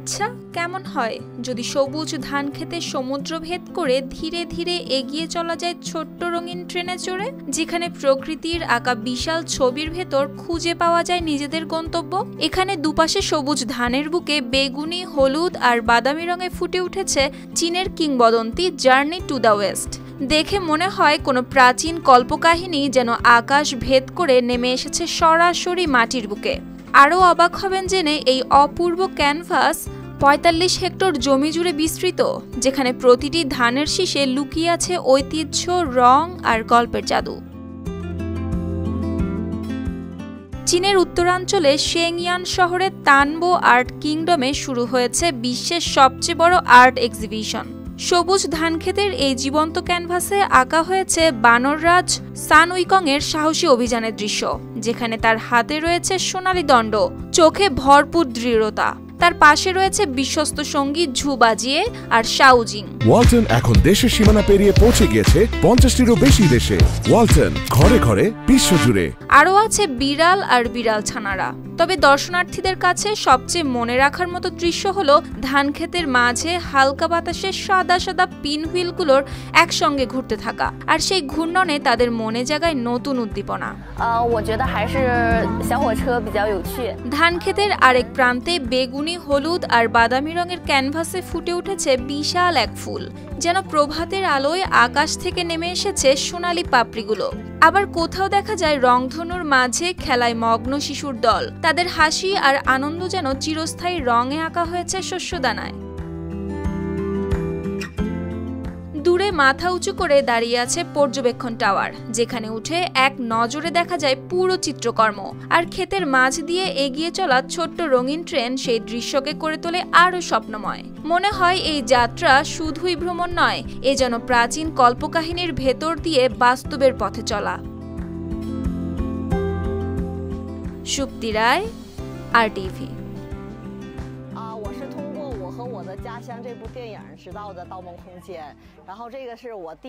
আচ্ছা, কেমন হয় যদি সবুজ ধান খেতে সমুদ্র ভেদ করে ধীরে ধীরে এগিয়ে চলা যায় ছোট্ট রঙিন ট্রেনে চড়ে, যেখানে প্রকৃতির আঁকা বিশাল ছবির ভেতর খুঁজে পাওয়া যায় নিজেদের গন্তব্য। এখানে দুপাশে সবুজ ধানের বুকে বেগুনি, হলুদ আর বাদামি রঙে ফুটে উঠেছে চীনের কিংবদন্তি জার্নি টু দ্য ওয়েস্ট। দেখে মনে হয় কোনো প্রাচীন কল্পকাহিনী যেন আকাশ ভেদ করে নেমে এসেছে সরাসরি মাটির বুকে। আরও অবাক হবেন জেনে এই অপূর্ব ক্যানভাস ৪৫ হেক্টর জমি জুড়ে বিস্তৃত, যেখানে প্রতিটি ধানের শীষে লুকিয়ে আছে ঐতিহ্য, রং আর গল্পের জাদু। চীনের উত্তরাঞ্চলে শেংয়ান শহরের তানবো আর্ট কিংডমে শুরু হয়েছে বিশ্বের সবচেয়ে বড় আর্ট এক্সিবিশন। সবুজ ধানক্ষেতের এই জীবন্ত ক্যানভাসে আঁকা হয়েছে বানররাজ সান উইকং এর সাহসী অভিযানের দৃশ্য, যেখানে তার হাতে রয়েছে সোনালি দণ্ড, চোখে ভরপুর দৃঢ়তা। তার পাশে রয়েছে বিশ্বস্ত সঙ্গী ঝু বাজিয়ে আর শাওজিং। ওয়ালটন এখন দেশের সীমানা পেরিয়ে পৌঁছে গিয়েছে ৫০টিরও বেশি দেশে। ওয়ালটন, ঘরে ঘরে বিশ্বজুড়ে। আরও আছে বিড়াল আর বিড়াল ছানারা। তবে দর্শনার্থীদের কাছে সবচেয়ে মনে রাখার মতো দৃশ্য হলো ধানক্ষেতের মাঝে হালকা বাতাসে সাদা সাদা পিন হুইলগুলোর একসঙ্গে ঘুরতে থাকা, আর সেই ঘূর্ণনে তাদের মনে জাগায় নতুন উদ্দীপনা। ধানক্ষেতের আরেক প্রান্তে বেগুনি, হলুদ আর বাদামি রঙের ক্যানভাসে ফুটে উঠেছে বিশাল এক ফুল, যেন প্রভাতের আলোয় আকাশ থেকে নেমে এসেছে সোনালি পাপড়িগুলো। আবার কোথাও দেখা যায় রংধনুর মাঝে খেলায় মগ্ন শিশুর দল, তাদের হাসি আর আনন্দ যেন চিরস্থায়ী রঙে আঁকা হয়েছে শস্যদানায়। দূরে মাথা উঁচু করে দাঁড়িয়ে আছে পর্যবেক্ষণ টাওয়ার, যেখানে উঠে এক নজরে দেখা যায় পুরো চিত্রকর্ম। আর ক্ষেতের মাঝ দিয়ে এগিয়ে চলা ছোট্ট রঙিন ট্রেন সেই দৃশ্যকে করে তোলে আরও স্বপ্নময়। মনে হয় এই যাত্রা শুধুই ভ্রমণ নয়, এ যেন প্রাচীন কল্পকাহিনীর ভেতর দিয়ে বাস্তবের পথে চলা। সুপ্তি রায়, RTV。我是通过我和我的家乡这部电影知道的《盗梦空间》，然后这个是我第